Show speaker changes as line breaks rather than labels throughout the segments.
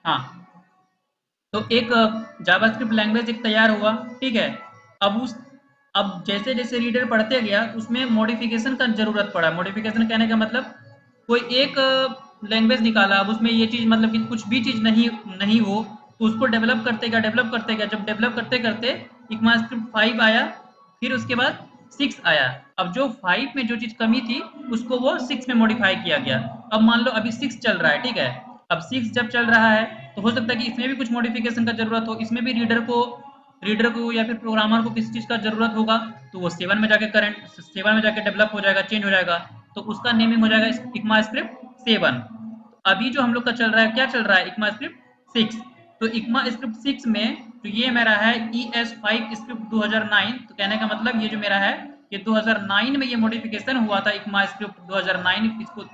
हाँ, तो एक जावास्क्रिप्ट लैंग्वेज एक तैयार हुआ, ठीक है। अब जैसे जैसे रीडर पढ़ते गया उसमें मॉडिफिकेशन का जरूरत पड़ा। मॉडिफिकेशन कहने का मतलब कोई एक लैंग्वेज निकाला, अब उसमें ये चीज़ मतलब कि कुछ भी चीज़ नहीं नहीं हो, तो उसको डेवलप करते गया। जब डेवलप करते करते इक्मास्क्रिप्ट 5 आया, फिर उसके बाद 6 आया। अब जो 5 में जो चीज़ कमी थी उसको वो 6 में मॉडिफाई किया गया। अब मान लो अभी 6 चल रहा है, ठीक है। अब 6 जब चल रहा है तो हो सकता है कि इसमें भी कुछ मॉडिफिकेशन का जरूरत हो, इसमें भी रीडर को या फिर प्रोग्रामर को किसी चीज़ का जरूरत होगा, तो वो 7 में जाके करंट 7 में जाके डेवलप हो जाएगा, चेंज हो जाएगा। तो उसका नेमिंग हो जाएगा इक्मा स्क्रिप्ट 7। अभी जो हम लोग का चल रहा है, क्या चल रहा है, इक्मा स्क्रिप्ट 6। तो इक्मा स्क्रिप्ट 6 में तो ये मेरा है ES5 स्क्रिप्ट 2009। तो कहने का मतलब ये जो मेरा है, ये 2009 में ये मॉडिफिकेशन हुआ था, इक्मा स्क्रिप्ट 2009 इसको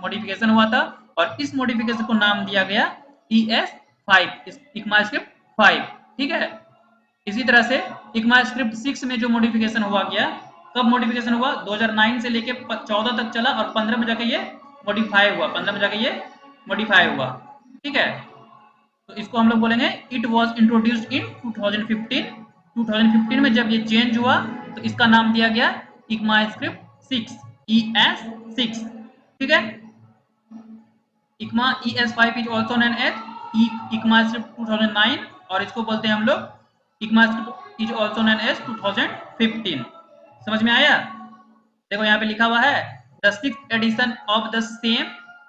मॉडिफिकेशन हुआ था, और इस मॉडिफिकेशन को नाम दिया गया ES5 इक्मा स्क्रिप्ट 5, ठीक है। इसी तरह से इक्मा स्क्रिप्ट 6 में जो मॉडिफिकेशन हुआ गया, कब मॉडिफिकेशन हुआ, 2009 से लेके 14 तक चला, और 15 में जाके ये मॉडिफाई हुआ, 15 में जाके ये मॉडिफाई हुआ, ठीक है। तो इसको हम लोग बोलेंगे इट वाज इंट्रोड्यूस्ड इन 2015। 2015 में जब ये चेंज हुआ तो इसका नाम दिया गया इक्मा स्क्रिप्ट 6, ES6, ठीक है। ECMA ES5 is also known as ECMA script 2009, और इसको बोलते हैं हम लोग ECMA script is also known as 2015। समझ में आया? देखो यहाँ पे लिखा हुआ है the six edition of the same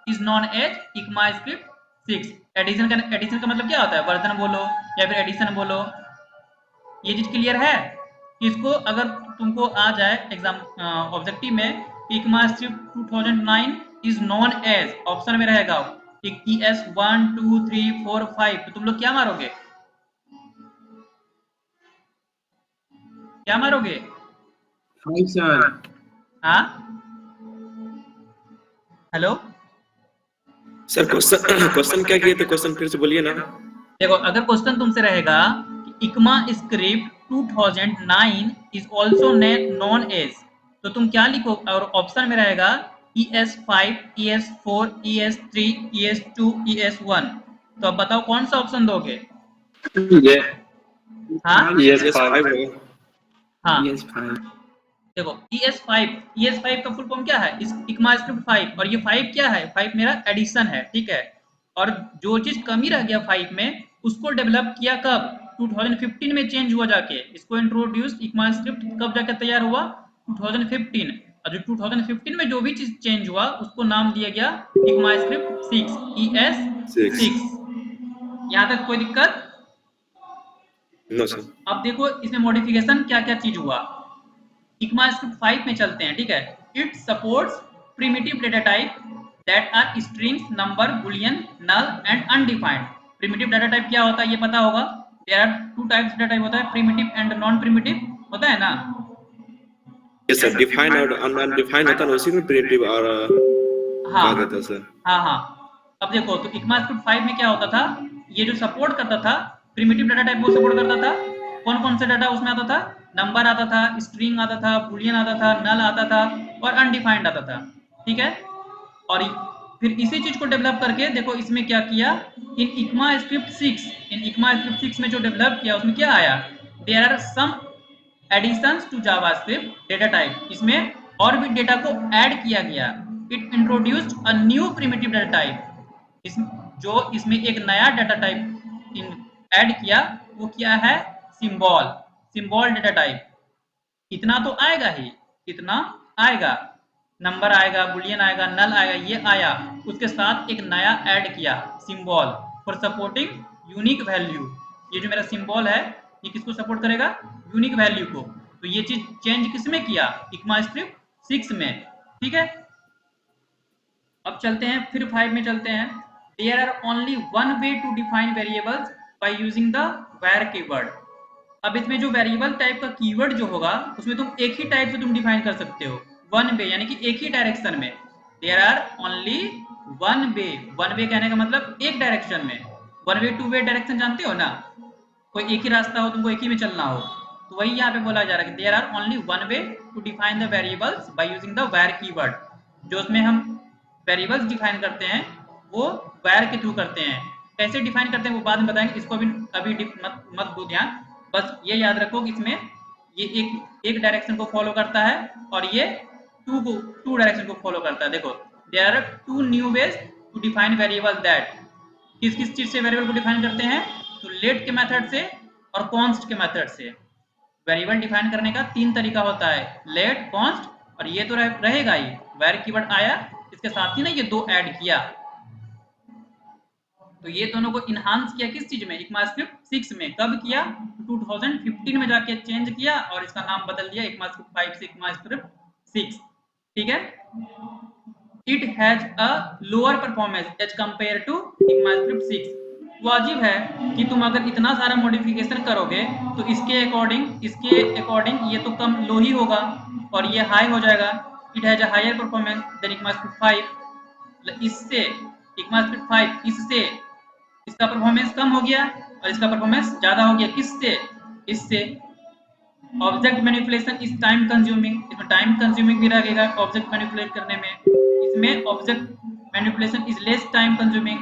is known as ECMA script 6। Edition का मतलब क्या होता है, वर्जन बोलो या फिर एडिशन बोलो, ये चीज क्लियर है। इसको अगर तुमको आ जाए एग्जाम ऑब्जेक्टिव में, ECMA script 2009 is known as, option में रहेगा ES 1 2 3 4 5, तो तुम लोग क्या मारोगे, क्या मारोगे?
5 सर।
हाँ, हेलो
सर क्वेश्चन क्या किए थे, क्वेश्चन फिर से बोलिए ना।
देखो, अगर क्वेश्चन तुमसे रहेगा कि ECMA script 2009 is also known as, तो तुम क्या लिखो, और ऑप्शन में रहेगा ES5 ES4 ES3 ES2 ES1, तो अब बताओ कौन सा ऑप्शन दोगे?
ये
हाँ
ES5 होगा।
हाँ,
ES5
देखो ES5 का फुल फॉर्म क्या है, इस इक्मा स्क्रिप्ट 5, और ये 5 क्या है, 5 मेरा एडिशन है, ठीक है। और जो चीज कमी रह गया 5 में उसको डेवलप किया कब, 2015 में चेंज हुआ जाके, इसको इंट्रोड्यूस इक्मा स्क्रिप्ट कब जाके तैयार हुआ, 2015। और जो 2015 में जो भी चीज चेंज हुआ उसको नाम दिया गया इक्मा स्क्रिप्ट 6, ES6। यहाँ तक कोई दिक्कत?
No sir.
अब देखो इसमें मॉडिफिकेशन क्या क्या चीज हुआ। इक्मा स्क्रिप्ट 5 में चलते हैं, ठीक है। It supports primitive data type that are strings, number, boolean, null and undefined. Primitive data type क्या होता है ये पता होगा। There are two types data type होता है, प्रिमिटिव एंड नॉन प्रिमिटिव, होता है ना।
यस सर, डिफाइन और अनडिफाइंड होता है ना, उसी में प्रिमिटिव और
हाँ
कहा जाता है सर।
हाँ, अब देखो तो इक्मा स्क्रिप्ट 5 में क्या होता था, ये जो सपोर्ट करता था प्रिमिटिव डाटा टाइप वो सपोर्ट करता था। कौन कौन सा डाटा उसमें आता था, नंबर आता था, स्ट्रिंग आता था, बुलियन आता था, नल आता था, और अनडिफाइंड आता था, ठीक है। और फिर इसी चीज को डेवलप करके देखो इसमें क्या किया, इन इक्मा स्क्रिप्ट 6 में जो डेवलप किया उसमें क्या आया, there are some additions to JavaScript data type, इसमें और भी डेटा को ऐड किया गया। It introduced a new primitive data type, इस जो इसमें एक नया डेटा टाइप ऐड किया, वो क्या है, सिंबल, सिंबल डेटा टाइप। इतना तो आएगा ही, इतना आएगा, नंबर आएगा, बुलियन आएगा, नल आएगा, ये आया। उसके साथ एक नया ऐड किया, symbol for supporting unique value. ये जो मेरा सिंबल है ये किसको सपोर्ट करेगा, यूनिक वैल्यू को। तो ये चीज चेंज किसमें किया, इक्मा स्क्रिप्ट 6 में, ठीक है। अब चलते हैं फिर 5 में चलते हैं। There are only one way to define variables by using the var keyword. अब इसमें जो वेरिएबल टाइप का कीवर्ड जो होगा उसमें तुम एक ही टाइप से तुम डिफाइन कर सकते हो, वन वे यानी कि एक ही डायरेक्शन में। There are only one way कहने का मतलब एक डायरेक्शन में। One way two way direction जानते हो ना, कोई एक ही रास्ता हो, तुमको एक ही में चलना हो, तो वही यहाँ पे बोला जा रहा है कि there are only one way to define the variables by using the var keyword. जो उसमें हम वेरिएबल्स डिफाइन करते हैं वो वेर के थ्रू करते हैं। कैसे डिफाइन करते हैं वो बाद में बताएंगे, इसको अभी मत दो ध्यान, बस ये याद रखो कि इसमें ये एक डायरेक्शन को फॉलो करता है और ये टू डायरेक्शन को फॉलो करता है। देखो there are two new ways to define variable that, किस किस चीज से वेरिएबल को डिफाइन करते हैं, तो लेट के मेथड से और कॉन्स्ट के मेथड से। वेरिएबल डिफाइन करने का 3 तरीका होता है, लेट, कॉन्स्ट, और ये तो रहेगा ही, वेर कीवर्ड आया इसके साथ ही ना ये 2 ऐड किया, तो ये दोनों को इनहांस किया किस चीज में, ECMAScript 6 में। कब किया, 2015 में जाके चेंज किया और इसका नाम बदल दिया ECMAScript 5 से ECMAScript 6, ठीक है। It has a lower performance as compare to ECMAScript 6। वाजिब है कि तुम अगर इतना सारा मॉडिफिकेशन करोगे तो इसके अकॉर्डिंग ये तो कम लो ही होगा और ये हाई हो जाएगा। It has a higher performance than ECMAScript 5, इससे ECMAScript 5 इससे इसका परफॉर्मेंस कम हो गया और इसका परफॉर्मेंस ज्यादा हो गया, किससे, इससे। Object manipulation is time consuming, इसमें टाइम कंज्यूमिंग भी लगेगा ऑब्जेक्ट मैनिपुलेट करने में, इसमें object manipulation is less time consuming,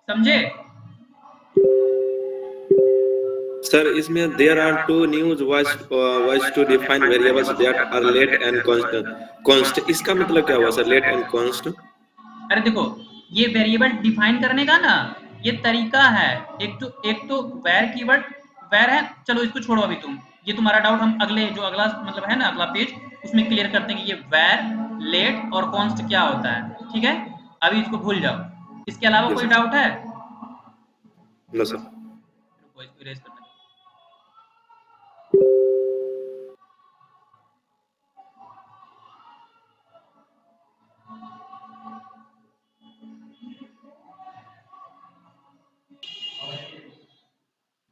समझे।
Sir, इसमें there are two new ways to define variables that are let and const. इसका मतलब क्या हुआ सर, let and const?
अरे देखो ये वेरिएबल डिफाइन करने का ना ये तरीका है, एक तो वेर कीवर्ड, वेर है, चलो इसको छोड़ो अभी तुम, ये तुम्हारा डाउट हम अगला मतलब है ना अगला पेज उसमें क्लियर करते हैं कि ये वेर, लेट और कॉन्स्ट क्या होता है, ठीक है। अभी इसको भूल जाओ, इसके अलावा कोई डाउट है?
No sir.
रुको इसको इरेज करने दो।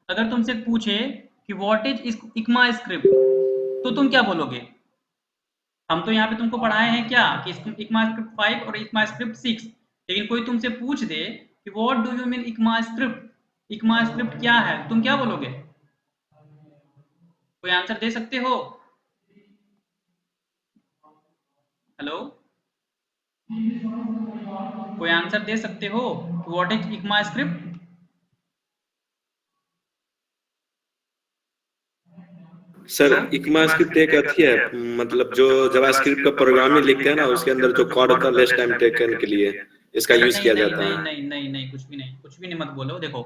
अगर तुमसे पूछे कि व्हाट इज ECMAScript तो तुम क्या बोलोगे? हम तो यहाँ पे तुमको पढ़ाए हैं क्या कि ECMAScript 5 और ECMAScript 6, लेकिन कोई तुमसे पूछ दे कि what do you mean ECMAScript क्या है, तुम क्या बोलोगे? कोई आंसर दे सकते हो? हेलो, कोई आंसर दे सकते हो कि what is ECMAScript?
Sir ECMAScript एक अच्छी है, मतलब जो जावास्क्रिप्ट का प्रोग्रामिंग लिखते हैं ना उसके अंदर जो कोड होता है लेस टाइम टेकन के लिए इसका यूज किया जाता है।
नहीं कुछ भी नहीं मत बोलो। देखो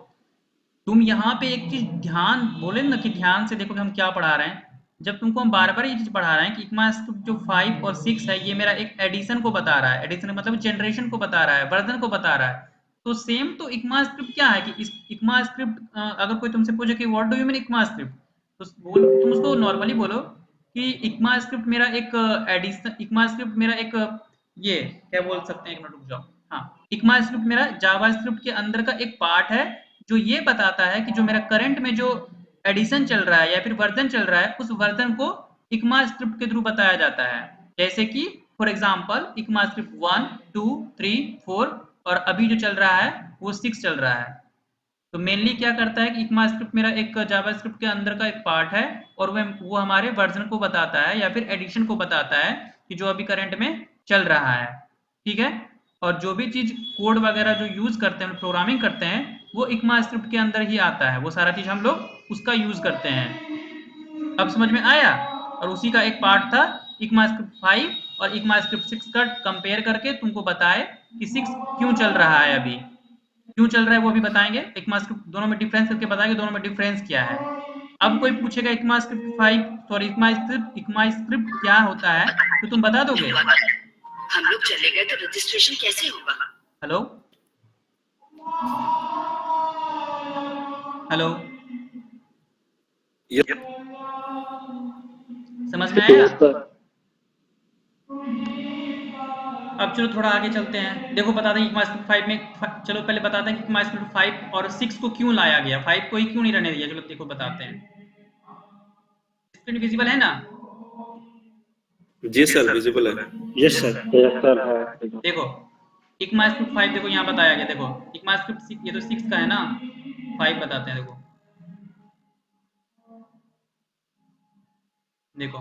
तुम यहाँ पे एक चीज ध्यान बोले ना कि ध्यान से देखो कि हम क्या पढ़ा रहे हैं। जब तुमको हम बार बार ये चीज पढ़ा रहे हैं कि ECMAScript जो 5 और 6 है ये मेरा एक एडिशन को बता रहा है, एडिशन मतलब जनरेशन को बता रहा है, वर्जन को बता रहा है। तो सेम तो ECMAScript क्या है कि ECMAScript अगर कोई तुमसे पूछे कि what do you mean ECMAScript तो तुम उसको नॉर्मली बोलो कि ECMAScript मेरा एक एडिशन, ECMAScript मेरा एक ये क्या बोल सकते हैं, एक मिनट रुक जाओ। हाँ, ECMAScript मेरा जावास्क्रिप्ट के अंदर का एक पार्ट है जो ये बताता है कि जो मेरा करंट में जो एडिशन चल रहा है या फिर वर्जन चल रहा है उस वर्जन को ECMAScript के थ्रू बताया जाता है। जैसे कि फॉर एग्जांपल ECMAScript 1, 2, 3, 4 और अभी जो चल रहा है वो 6 चल रहा है। तो मेनली क्या करता है कि ECMAScript मेरा एक जावास्क्रिप्ट के अंदर का एक पार्ट है और वो हमारे वर्जन को बताता है या फिर एडिशन को बताता है कि जो अभी करंट में चल रहा है, ठीक है। और जो भी चीज कोड वगैरह जो यूज करते हैं प्रोग्रामिंग करते हैं वो ECMAScript के अंदर ही आता है, वो सारा चीज हम लोग उसका यूज करते हैं। अब समझ में आया? और उसी का एक पार्ट था ECMAScript 5 और ECMAScript 6 का कंपेयर करके तुमको बताए कि 6 क्यों चल रहा है, अभी क्यों चल रहा है वो भी बताएंगे। ECMAScript दोनों में डिफरेंस करके बताएंगे दोनों में डिफरेंस क्या है। अब कोई पूछेगा ECMAScript 5 सॉरी ECMAScript क्या होता है तो तुम बता दोगे?
हम लोग चले गए तो रजिस्ट्रेशन कैसे होगा?
हेलो हेलो, समझ में आया? अब चलो थोड़ा आगे चलते हैं। देखो बता दें ECMAScript 5 में, चलो पहले बताते हैं कि ECMAScript 5 और 6 को क्यों लाया गया, 5 को ही क्यों नहीं रहने दिया। चलो देखो बताते हैं। स्क्रीन विजिबल है ना?
जी सर विजिबल है।
यस सर है।
देखो ECMAScript 5 देखो यहाँ बताया गया, देखो ECMAScript 6 ये तो 6 का है ना, 5 बताते हैं। देखो देखो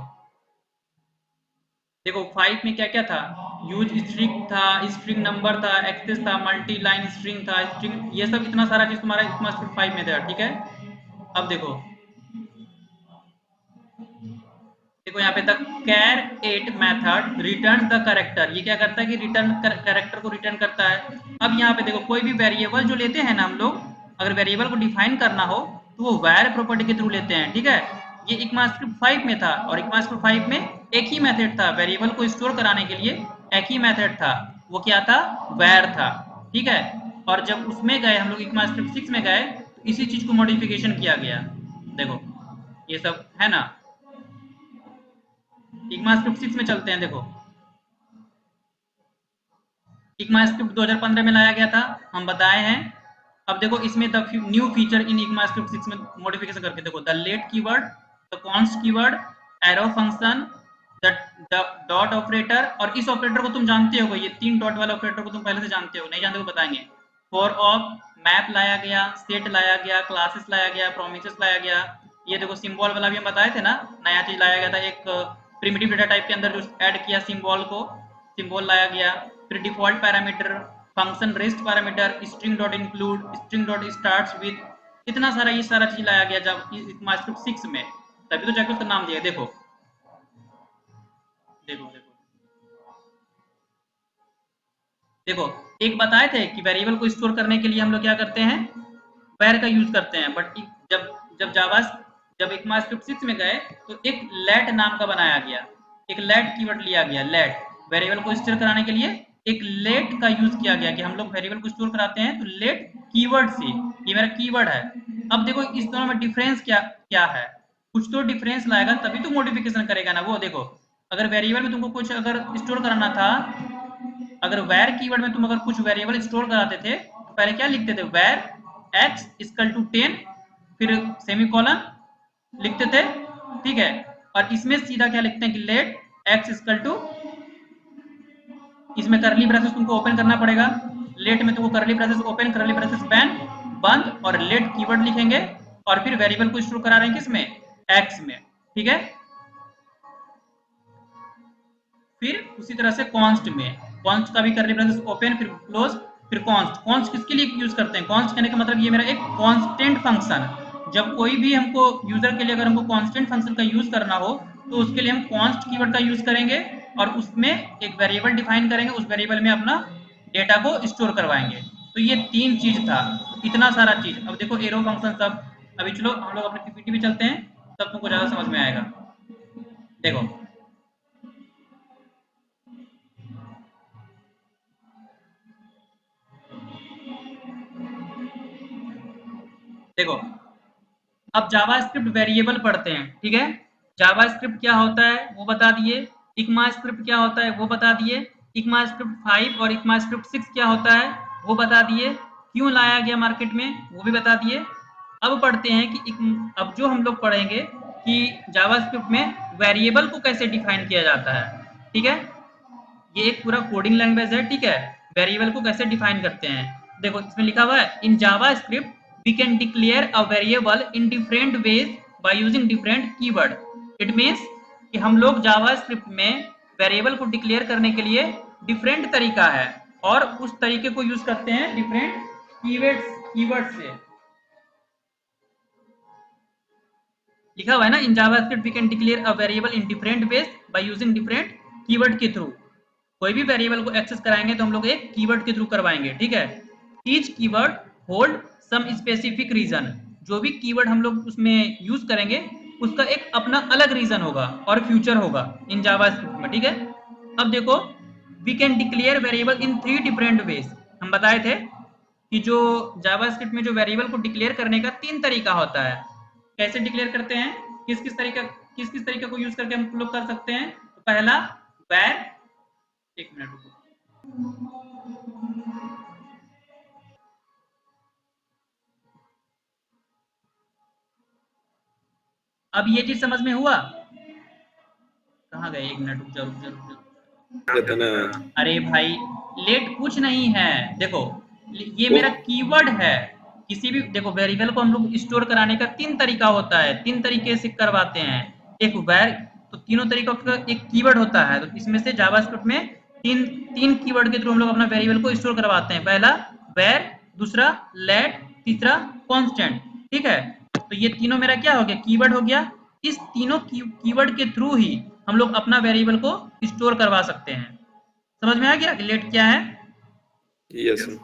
देखो 5 में क्या क्या था, यूज स्ट्रिंग था, स्ट्रिंग नंबर था, एक्सेस था, मल्टी लाइन स्ट्रिंग था, स्ट्रिंग, ये सब इतना सारा चीज तुम्हारा ECMAScript 5 में था, ठीक है। अब देखो, देखो यहाँ पे the char at method return the character, ये क्या करता है कि रिटर्न करेक्टर को रिटर्न करता है। अब यहाँ पे देखो कोई भी वेरिएबल जो लेते हैं ना हम लोग, अगर वेरिएबल को डिफाइन करना हो तो वो वैर प्रॉपर्टी के थ्रू लेते हैं, ठीक है। ये ECMAScript 5 में था, और ECMAScript 5 में एक ही मेथड था वेरिएबल को स्टोर कराने के लिए, एक ही मेथड था, वो क्या था, वैर था, ठीक है। और जब उसमें गए हम लोग ECMAScript 6 में गए तो इसी चीज को मॉडिफिकेशन किया गया। देखो ये सब है ना, ECMAScript 6 में चलते हैं। देखो ECMAScript 2015 में लाया गया था, हम बताए हैं। अब देखो इसमें the new feature in ECMAScript 6 में मॉडिफिकेशन करके देखो, the let keyword, the const keyword, arrow function, the dot operator, और इस ऑपरेटर को तुम जानते हो, ये 3 डॉट वाला ऑपरेटर को तुम पहले से जानते हो, नहीं जानते हो बताएंगे। फॉर ऑफ, मैप लाया गया, सेट लाया गया, क्लासेस लाया गया, प्रोमिसेस लाया गया। ये देखो सिंबल वाला भी हम बताए थे ना, नया चीज लाया गया था, एक प्रिमिटिव डेटा टाइप के अंदर जो ऐड किया सिंबल को, सिंबल लाया गया। फिर default parameter, function rest parameter, string dot include, string dot starts with, इतना सारा ये सारा चीज लाया गया जब ECMAScript 6 में, तभी तो जाके उसका नाम दिया। देखो देखो देखो देखो, एक बताए थे कि वेरिएबल को स्टोर करने के लिए हम लोग क्या करते हैं, वैर का यूज करते हैं, बट जब जब जावा जब ECMAScript 6 में गए तो एक लेट नाम का बनाया गया, एक लेट कीवर्ड लिया गया, लेट, वेरिएबल को स्टोर कराने के लिए एक लेट का यूज किया गया कि हम लोग वेरिएबल को स्टोर कराते हैं तो लेट कीवर्ड से, ये मेरा कीवर्ड है। अब देखो इस दोनों में डिफरेंस क्या क्या है, कुछ तो डिफरेंस लाएगा तभी तो मॉडिफिकेशन करेगा ना वो। देखो अगर वेरिएबल में तुमको कुछ अगर स्टोर कराना था, अगर वैर कीवर्ड में तुम अगर कुछ वेरिएबल स्टोर कराते थे तो पहले क्या लिखते थे, वैर x इक्वल टू 10, फिर सेमीकोलन लिखते थे, ठीक है। और इसमें सीधा क्या लिखते हैं कि लेट x इक्वल टू, इसमें करली ब्रेसेस तुमको ओपन करना पड़ेगा, लेट में तुमको करली ब्रेसेस ओपन, करली ब्रेसेस बंद, और लेट कीवर्ड लिखेंगे, और फिर वेरिएबल को स्टोर करा रहे हैं किसमें, x में, ठीक है। फिर उसी तरह से कॉन्स्ट में, कॉन्स्ट का भी करली ब्रेसेस ओपन फिर क्लोज, फिर कॉन्स्ट, कॉन्स्ट किसके लिए यूज करते हैं, कॉन्स्ट कहने का मतलब ये मेरा एक कांस्टेंट फंक्शन, जब कोई भी हमको यूजर के लिए अगर हमको कांस्टेंट फंक्शन का यूज करना हो तो उसके लिए हम कॉन्स्ट कीवर्ड का यूज करेंगे, और उसमें एक वेरिएबल डिफाइन करेंगे, उस वेरिएबल में अपना डेटा को स्टोर करवाएंगे। तो ये 3 चीज था, इतना सारा चीज। अब देखो एरो फंक्शन सब, अभी चलो हम लोग अपने पीपीटी में चलते हैं, तब तुमको ज्यादा समझ में आएगा। देखो देखो अब जावास्क्रिप्ट वेरिएबल पढ़ते हैं, ठीक है। जावास्क्रिप्ट क्या होता है वो बता दिए, ECMAScript क्या होता है वो बता दिए, ECMAScript 5 और ECMAScript 6 क्या होता है वो बता दिए, क्यों लाया गया मार्केट में वो भी बता दिए। अब पढ़ते हैं कि अब जो हम लोग पढ़ेंगे कि जावास्क्रिप्ट में वेरिएबल को कैसे डिफाइन किया जाता है, ठीक है। ये एक पूरा कोडिंग लैंग्वेज है, ठीक है। वेरिएबल को कैसे डिफाइन करते हैं, देखो इसमें लिखा हुआ है, in JavaScript we can declare a variable in different ways by using different keyword। it means कि हम लोग जावास्क्रिप्ट में वेरिएबल को डिक्लेयर करने के लिए डिफरेंट तरीका है, और उस तरीके को यूज करते हैं डिफरेंट कीवर्ड से। लिखा हुआ है ना, in JavaScript we can declare a variable in different ways by using different keyword के थ्रू। कोई भी वेरिएबल को एक्सेस कराएंगे तो हम लोग एक कीवर्ड के थ्रू करवाएंगे, ठीक है। Each keyword hold some specific reason, जो भी कीवर्ड हम लोग उसमें यूज करेंगे उसका एक अपना अलग रीजन होगा और फ्यूचर होगा इन जावास्क्रिप्ट में, ठीक है। अब देखो we can declare variable in 3 different ways, हम बताए थे कि जो जावास्क्रिप्ट में जो वेरिएबल को डिक्लेयर करने का 3 तरीका होता है। कैसे डिक्लेयर करते हैं, किस किस तरीके को यूज करके हम लोग कर सकते हैं। तो पहला वैर, एक मिनट रुको, अब ये चीज समझ में हुआ, कहाँ गए, एक मिनट रुक जा। अरे भाई लेट कुछ नहीं है, देखो ये मेरा कीवर्ड है, किसी भी देखो वेरिएबल को हम लोग स्टोर कराने का 3 तरीका होता है, 3 तरीके से करवाते हैं। एक वैर, तो तीनों तरीकों का एक कीवर्ड होता है। तो इसमें से जावास्क्रिप्ट में तीन कीवर्ड के थ्रू हम लोग अपना वेरिएबल को स्टोर करवाते हैं। पहला where, दूसरा let, तीसरा constant। ठीक है, तो ये तीनों मेरा क्या हो गया, कीवर्ड हो गया। इस तीनों कीवर्ड के थ्रू ही हम लोग अपना वेरिएबल को स्टोर करवा सकते हैं। समझ में आ गया कि लेट क्या है?
Yes sir.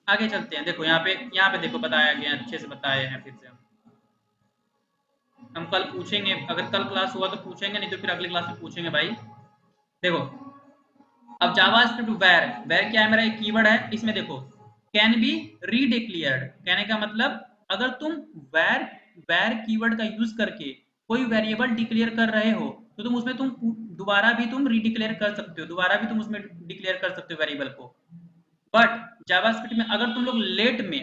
आगे चलते हैं। देखो यहाँ पे देखो बताया गया, अच्छे से बताए हैं। फिर से हम कल पूछेंगे, अगर कल क्लास हुआ तो पूछेंगे, नहीं तो फिर अगली क्लास में पूछेंगे भाई। देखो अब जावास्क्रिप्ट वेर क्या है, मेरा एक कीवर्ड है। इसमें देखो कैन बी रीडिक्लेयर्ड, कहने का मतलब अगर तुम वेर कीवर्ड का यूज करके कोई वेरिएबल डिक्लेयर कर रहे हो तो तुम उसमें दोबारा भी तुम रीडिक्लेयर कर सकते हो, दोबारा भी तुम उसमें डिक्लेयर कर सकते हो वेरिएबल को। बट जावास्क्रिप्ट में अगर तुम लोग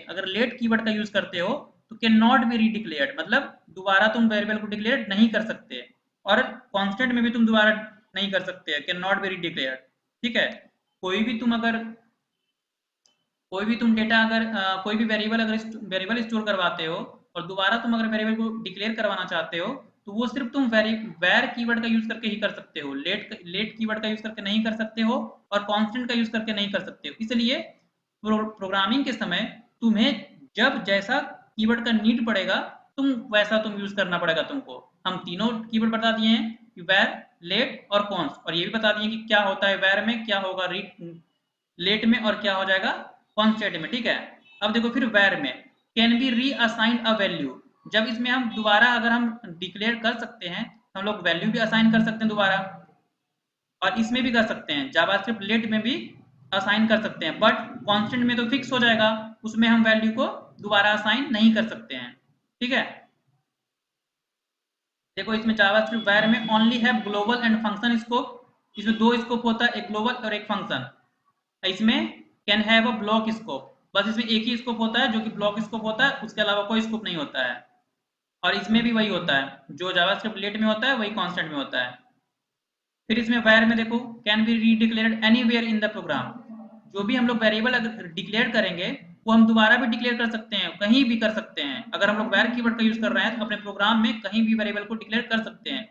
अगर लेट कीवर्ड का यूज करते हो तो कैन नॉट बी रीडिक्लेयर्ड, मतलब दोबारा तुम वेरिएबल को डिक्लेयर नहीं कर सकते। और कांस्टेंट में भी तुम दोबारा नहीं कर सकते, कैन नॉट बी रीडिक्लेयर्ड। ठीक है, कोई भी तुम डेटा अगर कोई भी वेरिएबल स्टोर करवाते हो और दोबारा तुम अगर वेरिएबल को डिक्लेयर करवाना चाहते हो तो वो सिर्फ तुम वेर कीवर्ड का यूज करके ही कर सकते हो, लेट कीवर्ड का यूज करके नहीं कर सकते हो और कांस्टेंट का यूज करके नहीं कर सकते हो। इसलिए प्रोग्रामिंग के समय तुम्हें जब जैसा कीवर्ड का नीड पड़ेगा वैसा तुम यूज करना पड़ेगा तुमको। हम तीनों कीवर्ड बता दिए हैं कि वेर, लेट और कॉन्स्ट, और ये भी बता दिए कि क्या होता है वेर में, क्या होगा लेट में और क्या हो जाएगा कॉन्स्टेंट में। ठीक है, अब देखो फिर वेर में can be reassign a value, जब इसमें हम दोबारा अगर हम डिक्लेयर कर सकते हैं हम लोग वैल्यू भी असाइन कर सकते हैं दोबारा, और इसमें भी कर सकते हैं, जावास्क्रिप्ट लेट में भी असाइन कर सकते हैं। बट कांस्टेंट में तो फिक्स हो जाएगा, उसमें हम वैल्यू को दोबारा असाइन नहीं कर सकते हैं। ठीक है, देखो इसमें जावास्क्रिप्ट वेर में ओनली है ग्लोबल एंड फंक्शन स्कोप। इसमें दो स्कोप होता है, एक ग्लोबल और एक फंक्शन। इसमें can have a block scope, बस इसमें एक ही स्कोप होता है जो कि ब्लॉक स्कोप होता है, उसके अलावा कोई स्कोप नहीं होता है। और इसमें भी वही होता है, जो जावास्क्रिप्ट लेट में होता है वही कांस्टेंट में होता है। फिर इसमें वेर में देखो can be redeclared anywhere in the program, जो भी हम लोग वेरिएबल अगर डिक्लेयर करेंगे वो हम दोबारा भी डिक्लेयर कर सकते हैं, कहीं भी कर सकते हैं। अगर हम लोग वेर कीवर्ड का यूज कर रहे हैं तो अपने प्रोग्राम में कहीं भी वेरिएबल को डिक्लेयर कर सकते हैं।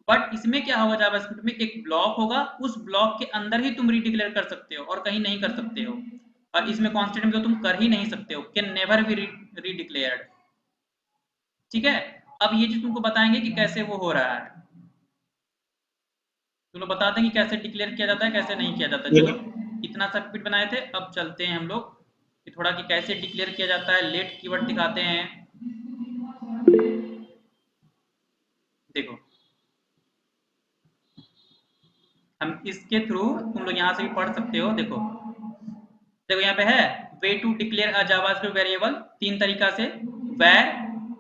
बट इसमें क्या होगा, जावास्क्रिप्ट में एक ब्लॉक होगा, उस ब्लॉक के अंदर ही तुम रीडिक्लेयर कर सकते हो और कहीं नहीं कर सकते हो। और इसमें कांस्टेंट में तो तुम कर ही नहीं सकते हो, कैन नेवर बी रीडिक्लेयर्ड। ठीक है, अब ये चीज तुमको बताएंगे कि कैसे वो हो रहा है, तुम लोग बता दें कि कैसे डिक्लेयर किया जाता है कैसे नहीं किया जाता। चलो इतना सा पिट बनाए थे, अब चलते हैं हम लोग कि थोड़ा कि कैसे डिक्लेयर किया जाता है। लेट कीवर्ड दिखाते हैं। देखो हम इसके थ्रू तुम लोग यहाँ से भी पढ़ सकते हो। देखो देखो यहाँ पे है way to declare a JavaScript variable, तीन तरीका से, वेर,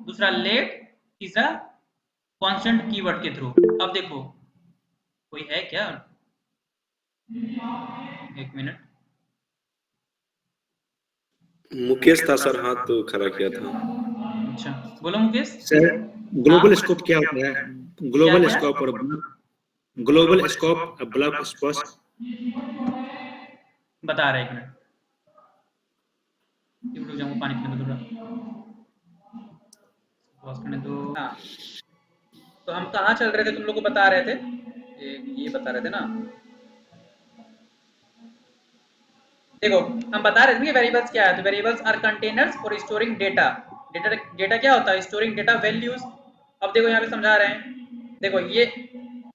दूसरा लेट, तीसरा कांस्टेंट कीवर्ड के थ्रू। अब देखो कोई है क्या, एक मिनट।
मुकेश था सर, हाथ तो खड़ा किया था।
अच्छा बोलो मुकेश।
सर ग्लोबल स्कोप क्या होता है? ग्लोबल
क्या?
स्कोप और ग्लोबल स्कोप ब्लॉक स्कोप
बता रहे, एक मिनट रुक जाऊंगा, पानी पीने दो थोड़ा, पॉज करने दो। हाँ, तो हम कहाँ चल रहे थे, तुम लोग को बता रहे थे, ये बता रहे थे ना। देखो हम बता रहे थे कि वेरिएबल्स क्या है, तो variables are containers for storing data. Data क्या होता है, स्टोरिंग डेटा वैल्यूज। अब देखो यहाँ पे समझा रहे हैं, देखो ये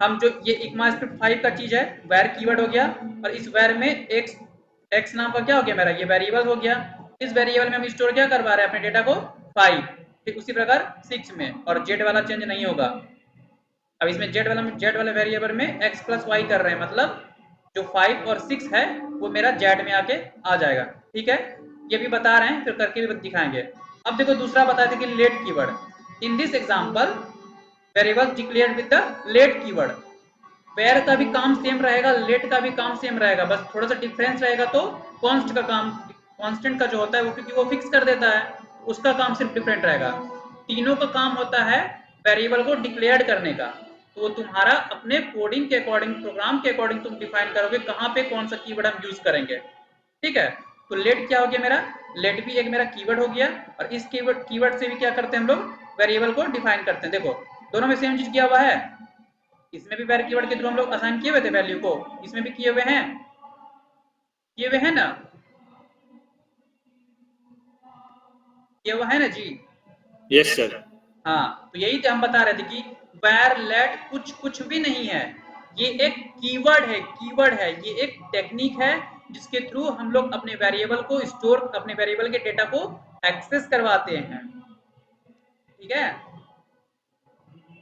हम जो ये ECMAScript 5 का चीज है, वेर कीवर्ड हो गया, और इस वेर में एक्स नाम का क्या हो गया मेरा, ये वेरिएबल हो गया। इस वेरिएबल में हम स्टोर क्या करवा रहे हैं, अपने डेटा को 5। ठीक उसी प्रकार 6 में, और जेड वाला चेंज नहीं होगा। अब इसमें जेड वाले वेरिएबल में x प्लस वाई कर रहे हैं, मतलब जो 5 और 6 है वो मेरा जेड में आके आ जाएगा। ठीक है, ये भी बता रहे हैं, फिर करके भी दिखाएंगे। अब देखो दूसरा बताते हैं कि let keyword. In this example variable declared with the let keyword. Var का भी काम सेम रहेगा, लेट का भी काम सेम रहेगा, बस थोड़ा सा डिफरेंस रहेगा। तो कॉन्स्ट का काम, कांस्टेंट का जो होता है वो, क्योंकि वो फिक्स कर देता है, उसका काम सिर्फ डिफरेंट रहेगा। तीनों का काम होता है वेरिएबल को डिक्लेयर करने का। तो वो तुम्हारा अपने कोडिंग के अकॉर्डिंग, प्रोग्राम के अकॉर्डिंग तुम डिफाइन करोगे कहाँ पे कौन सा कीवर्ड हम यूज करेंगे। ठीक है, तो लेट क्या हो गया मेरा, लेट भी एक मेरा कीवर्ड हो गया, और इस कीवर्ड से भी क्या करते हैं हम लोग, वेरिएबल को डिफाइन करते हैं। देखो दोनों में सेम चीज किया हुआ है, इसमें भी var कीवर्ड के थ्रू हम लोग असाइन किए हुए थे वैल्यू को, इसमें भी किए हुए हैं ना, किया हुआ है ना जी।
Yes sir.
हाँ तो यही तो हम बता रहे थे कि var let कुछ भी नहीं है, ये एक कीवर्ड है, ये एक टेक्निक है जिसके थ्रू हम लोग अपने वेरिएबल को स्टोर, अपने वेरिएबल के डेटा को एक्सेस करवाते हैं। ठीक है,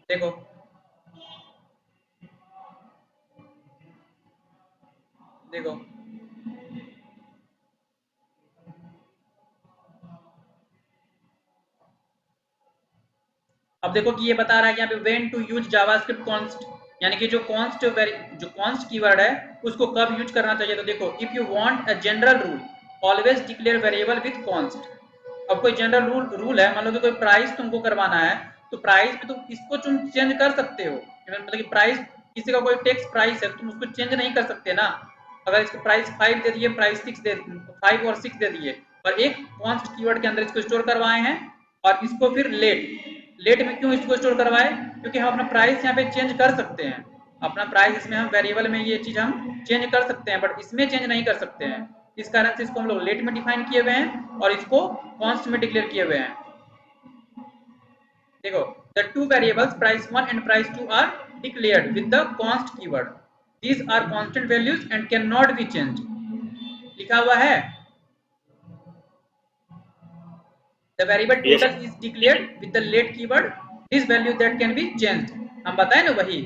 देखो देखो अब देखो कि ये बता रहा है कि यहाँ पे when to use JavaScript const, यानी कि जो कॉन्स्ट कीवर्ड है उसको कब यूज करना चाहिए। तो देखो if you want a general rule always declare variable with const. अब कोई जनरल रूल है, मान लो कि कोई प्राइस तुमको करवाना है, तो प्राइस पे तुम इसको तुम चेंज कर सकते हो, मतलब कि प्राइस किसी का कोई टेक्स्ट प्राइस है तुम उसको चेंज नहीं कर सकते ना। अगर इसको प्राइस 5 दे दिए, प्राइस 6 दे, 5 और 6 दे दिए, और एक कॉन्स्ट कीवर्ड के अंदर इसको स्टोर करवाए हैं, और इसको फिर लेट में क्यों इसको स्टोर करवाए, क्योंकि हम अपना प्राइस यहाँ पे चेंज कर सकते हैं, अपना प्राइस इसमें हम वेरिएबल में ये चीज हम चेंज कर सकते हैं, बट इसमें चेंज नहीं कर सकते हैं। इस कारण से इसको हम लोग लेट में डिफाइन किए हुए हैं और इसको कॉन्स्ट में डिक्लेयर किए हुए हैं। देखो the two variables price 1 and price 2 are declared with the const keyword, these are constant values and can not be change. लिखा हुआ है the variable total
Yes.
is declared with the late keyword, this value that can be changed। हम बताए ना वही,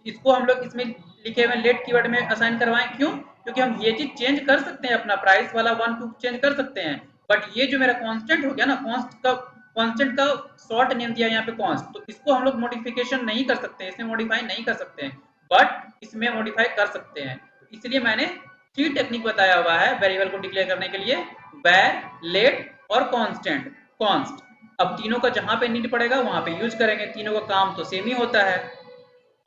इसको हम लोग इसमें लिखे हुए लेट कीवर्ड में असाइन करवाएं, क्यों, क्योंकि हम ये चीज चेंज कर सकते हैं, अपना प्राइस वाला 1 2 चेंज कर सकते हैं, बट ये जो मेरा कांस्टेंट हो गया ना, कांस्टेंट का शॉर्ट नेम दिया यहाँ पे कॉन्स्ट, तो इसको हम लोग मॉडिफिकेशन नहीं कर सकते, इसमें मॉडिफाई नहीं कर सकते हैं, बट इसमें मॉडिफाई कर सकते हैं। तो इसलिए मैंने 3 टेक्निक बताया हुआ है वेरिएबल को डिक्लेयर करने के लिए, var, let और कांस्टेंट कॉन्स्ट। अब तीनों का जहां पे नीड पड़ेगा वहां पे यूज करेंगे, तीनों का काम तो सेम ही होता है।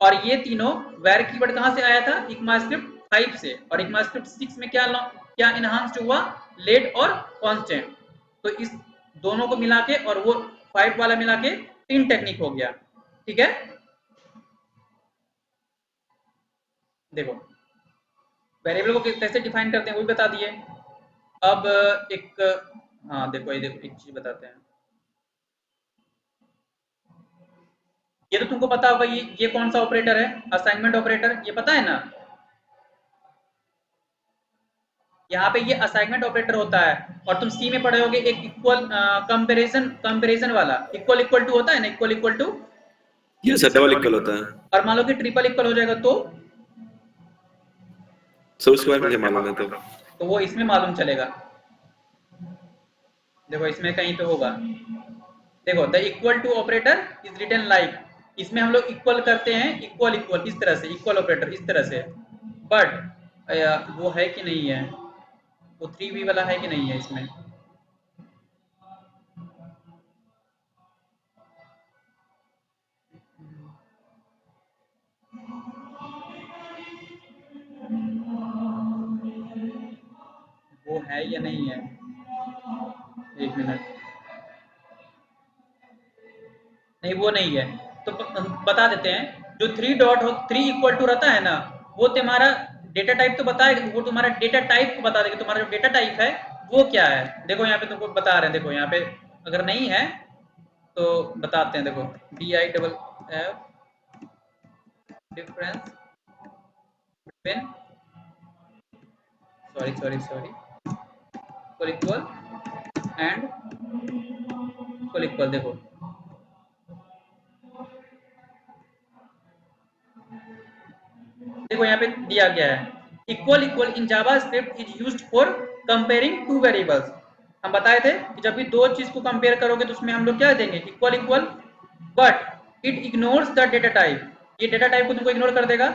और ये तीनों वैर कीवर्ड कहां से आया था, इक्मास्क्रिप्ट 5 से, और इक्मास्क्रिप्ट 6 में क्या इनहांस्ड हुआ, लेट और कांस्टेंट। तो इस दोनों को मिला के और वो 5 वाला मिला के 3 टेक्निक हो गया। ठीक है, देखो वेरिएबल को कैसे डिफाइन करते हैं वो भी बता दिए। अब एक, हाँ देखो ये देखो एक चीज बताते हैं, ये तो तुमको पता होगा, ये कौन सा ऑपरेटर है, असाइनमेंट ऑपरेटर, ये पता है ना। यहाँ पे ये असाइनमेंट ऑपरेटर होता है, और तुम सी में पढ़े होगे एक इक्वल कंपैरिजन वाला, इक्वल इक्वल टू होता है ना, इक्वल इक्वल टू।
ये सर डबल इक्वल होता है।
और मान लो कि ट्रिपल इक्वल हो जाएगा तो
सर उसके बारे में मुझे मालूम है,
तो वो इसमें मालूम चलेगा। देखो इसमें कहीं पे होगा, देखो the equal to operator is written like, इसमें हम लोग इक्वल करते हैं, इक्वल इक्वल इस तरह से, इक्वल ऑपरेटर इस तरह से, बट वो है कि नहीं है, वो 3v वाला है कि नहीं है इसमें। वो है या नहीं है, एक मिनट, नहीं वो नहीं है, तो बता देते हैं, जो 3 डॉट हो 3 इक्वल टू रहता है ना, वो तुम्हारा डेटा टाइप तो बताएगा, वो तुम्हारा डेटा टाइप को बता देगा, तुम्हारा जो डेटा टाइप है वो क्या है। देखो यहाँ पे तुमको बता रहे हैं, देखो यहाँ पे अगर नहीं है तो बताते हैं, देखो DIFF difference between, sorry equal and equal, देखो यहाँ पे दिया गया है, equal in JavaScript is used for comparing two variables. हम बताए थे कि जब भी दो चीज को कंपेयर करोगे तो उसमें हम लोग क्या देंगे, equal equal, but it ignores the data type, ये डेटा टाइप को तुमको इग्नोर कर देगा,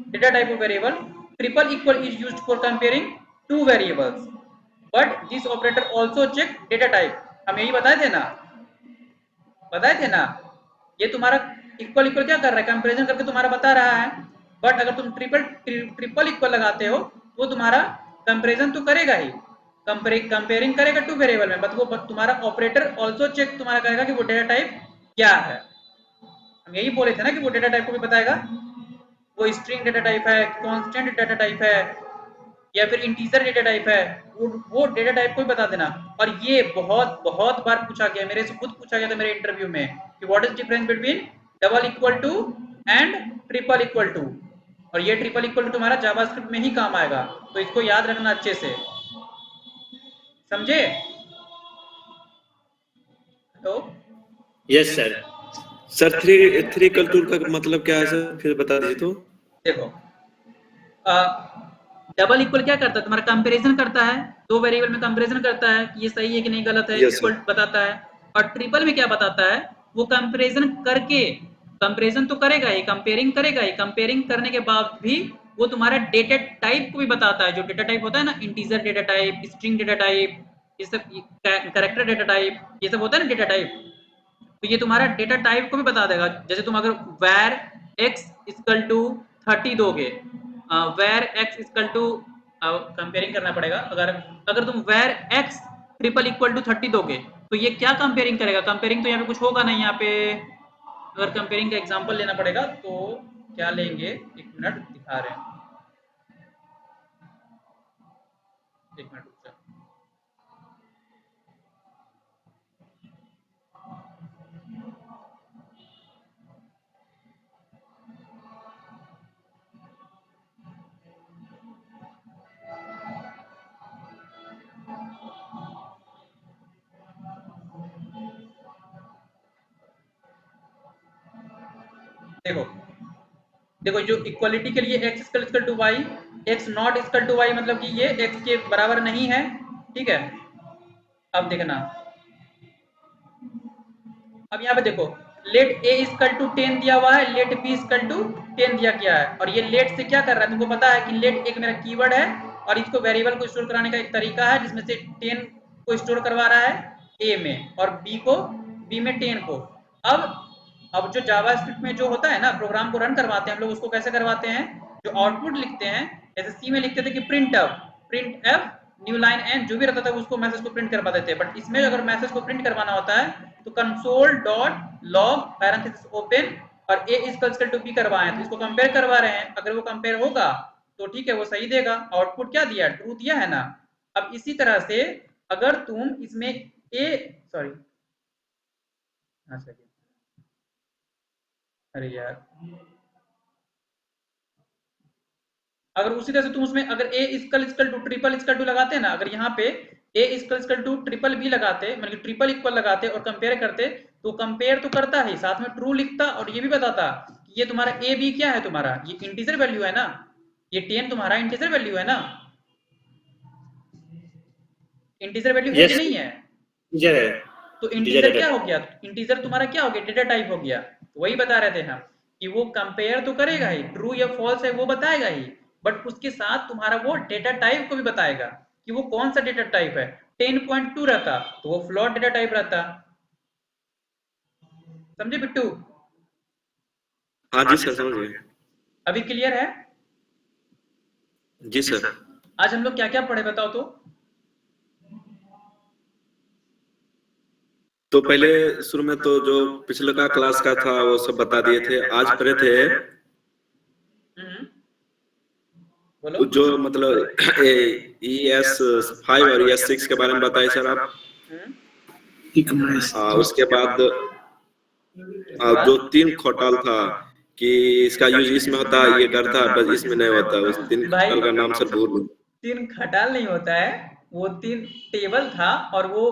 data type of variable. Triple equal is used for comparing two variables, but this operator also check data type. हम यही बताए थे ना, ये तुम्हारा इक्वल इक्वल क्या कर रहा है, कंपैरिजन करके तुम्हारा बता रहा है, बट अगर तुम ट्रिपल इक्वल लगाते हो तो वो तुम्हारा कंपैरिजन तो करेगा ही, कंपेयरिंग करेगा टू वेरिएबल में, बट वो तुम्हारा ऑपरेटर आल्सो चेक तुम्हारा करेगा कि वो डेटा टाइप क्या है। हम यही बोले थे ना कि वो डेटा टाइप को भी बताएगा, वो स्ट्रिंग डेटा टाइप है, कांस्टेंट डेटा टाइप है, या फिर इंटीजर डेटा टाइप है, वो डेटा टाइप को भी बता देना। और ये बहुत बहुत बार पूछा गया, मेरे से खुद पूछा गया था मेरे इंटरव्यू में कि what is difference between double equal to and triple equal to. और ये ट्रिपल इक्वल टू तुम्हारा जावास्क्रिप्ट में ही काम आएगा, तो इसको याद रखना अच्छे से, समझे। तो
yes sir.
Sir three equal to का मतलब क्या है सर, फिर बता दीजिए तो।
देखो, डबल इक्वल क्या करता है, तुम्हारा कंपैरिजन करता है, दो वेरिएबल में कंपैरिजन करता है कि ये सही है कि नहीं गलत है,
यस
इक्वल
सर।
बताता है। और ट्रिपल में क्या बताता है, वो कंपैरिजन करके, कंपैरिजन तो करेगा ही, कंपेयरिंग करेगा ही, कंपेयरिंग करने के बाद भी वो तुम्हारा डेटा टाइप को भी बताता है। जो डेटा टाइप होता है ना, integer data type, string data type, ये सब कैरेक्टर डेटा टाइप, ये सब होता है ना डेटा टाइप, तो ये तुम्हारा डेटा टाइप को भी बता देगा। जैसे तुम अगर var x इक्वल टू 30 दोगे, var x equal to, comparing करना पड़ेगा, अगर अगर तुम var x triple equal to 30 दोगे तो ये क्या कंपेयरिंग करेगा, कंपेयरिंग तो यहाँ पे कुछ होगा नहीं। यहाँ पे अगर कंपेयरिंग का एग्जांपल लेना पड़ेगा तो क्या लेंगे, एक मिनट दिखा रहे हैं, एक मिनट रुक जाओ। देखो देखो, जो इक्वलिटी के लिए x equal to y, x not equal to y मतलब कि ये x के बराबर नहीं है, ठीक है। अब देखना, अब यहाँ पे देखो, लेट a इक्वल टू 10 दिया हुआ है, लेट b इक्वल टू 10 दिया गया है। और ये लेट से क्या कर रहा है, तुमको पता है कि लेट एक मेरा कीवर्ड है, और इसको वेरिएबल को स्टोर कराने का एक तरीका है, जिसमें से 10 को स्टोर करवा रहा है a में, और b में 10 को। अब जो जावास्क्रिप्ट में जो होता है ना, प्रोग्राम को रन करवाते हैं हम लोग, उसको कैसे करवाते हैं, जो आउटपुट लिखते हैं, जैसे सी में लिखते थे कि printf new line n, जो भी रहता था उसको मैसेज को प्रिंट करवा देते हैं। बट इसमें अगर मैसेज को प्रिंट करवाना होता है तो console dot log parenthesis open और a इक्वल टू b करवाएं, तो इसको कंपेयर करवा रहे हैं। अगर वो कंपेयर होगा तो ठीक है, वो सही देगा। आउटपुट क्या दिया, ट्रू दिया है ना। अब इसी तरह से अगर तुम इसमें a, सॉरी, हाँ सही, अरे यार, अगर उसी तरह से तुम उसमें अगर a equal to triple equal to लगाते ना, अगर यहाँ पे a equal to triple b लगाते, मतलब कि ट्रिपल इक्वल लगाते और कंपेयर करते, तो कंपेयर तो करता ही, साथ में ट्रू लिखता और ये भी बताता कि ये तुम्हारा a b क्या है, तुम्हारा ये इंटीजर वैल्यू है ना, ये 10 तुम्हारा इंटीजर वैल्यू है ना, इंटीजर वैल्यू है कि
यस
नहीं है।
इंटीजर है।
तो
इंटीजर
इंटीजर क्या
डेटा
हो गया, इंटीजर तुम्हारा क्या हो गया, डेटा टाइप हो गया। तो वही बता रहे थे हम कि वो कंपेयर तो करेगा ही, ट्रू या फॉल्स है वो बताएगा ही, बट उसके साथ तुम्हारा वो डेटा टाइप को भी बताएगा कि वो कौन सा डेटा टाइप है। 10.2 रहता तो वो फ्लोट डेटा टाइप रहता, समझे बिट्टू।
हाँ जी सर, समझ गए।
अभी क्लियर है।
जी सर।
आज हम लोग क्या क्या पढ़े बताओ
तो पहले शुरू में तो जो पिछले का क्लास का था वो सब बता दिए थे। आज पढ़े थे
बोलो।
जो मतलब ES5 और ES6 के बारे में बताइए सर आप। उसके बाद जो 3 खटाल था कि इसका यूज इसमें होता है, ये डर था, बस इसमें नहीं होता। उस 3
भाई
खटाल का नाम सर भूल।
3 खटाल नहीं होता है, वो 3 टेबल था, और वो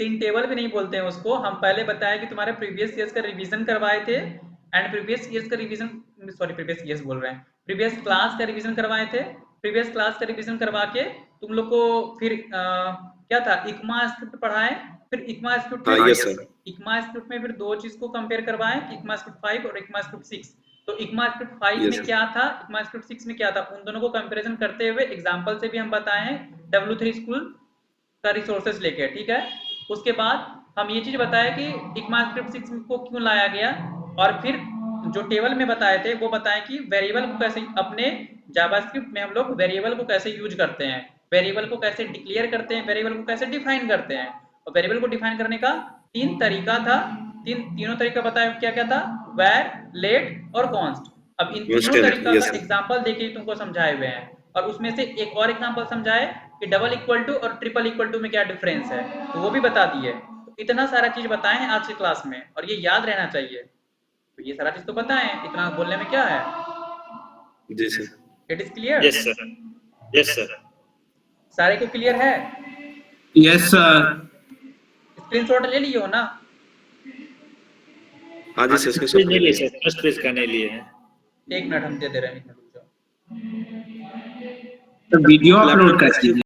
3 टेबल भी नहीं बोलते हैं उसको। हम पहले बताया कि तुम्हारे प्रीवियस ईयर्स का रिवीजन करवाए थे, एंड प्रीवियस ईयर्स का रिवीजन, सॉरी प्रीवियस ईयर्स बोल रहे हैं, प्रीवियस क्लास का रिवीजन करवाए थे। प्रीवियस क्लास का रिवीजन करवा के तुम लोग को फिर क्या था, इकमा स्क्रिप्ट पढ़ाए, फिर इकमा स्क्रिप्ट
हाँ
में,
यस सर।
इकमा स्क्रिप्ट में फिर 2 चीज को कंपेयर करवाएं, इकमा स्क्रिप्ट 5 और इकमा स्क्रिप्ट 6। तो इकमा स्क्रिप्ट 5
यस
में
सर।
क्या था, इकमा स्क्रिप्ट 6 में क्या था, उन दोनों को कंपैरिजन करते हुए एग्जांपल से भी हम बताए हैं, W3 स्कूल का रिसोर्सेज लेके, ठीक है। उसके बाद हम ये चीज बताया कि इकमा स्क्रिप्ट 6 को क्यों लाया गया, और फिर जो टेबल में बताए थे वो बताएं कि वेरिएबल को कैसे, अपने जावास्क्रिप्ट में हम लोग वेरिएबल को कैसे यूज करते हैं, वेरिएबल को कैसे डिक्लेयर करते हैं, वेरिएबल को कैसे डिफाइन करते हैं। और वेरिएबल को डिफाइन करने का 3 तरीका था, तीनों तरीका बताया, क्या क्या था, वेर, लेट और कॉन्स्ट। अब इन तीनों
Constant,
तरीका
yes,
का
sir.
एग्जांपल देके तुमको समझाए हुए हैं, और उसमें से एक और एग्जांपल समझाए कि डबल इक्वल टू और ट्रिपल इक्वल टू में क्या डिफरेंस है, तो वो भी बता दिए। तो इतना सारा चीज बताए हैं आज की क्लास में, और ये याद रहना चाहिए। तो ये सारा चीज तो बताएं, इतना बोलने में क्या है।
जी sir.
It is clear?
Yes, sir. Yes, sir.
सारे को क्लियर है?
Yes, sir.
स्क्रीनशॉट ले लिए हो ना?
हाँ जी सर,
पेज नहीं लिए सर, फर्स्ट पेज का नहीं लिए हैं।
एक मिनट हम दे रहे हैं, एक मिनट रुक जाओ।
तो वीडियो अपलोड कर दीजिए।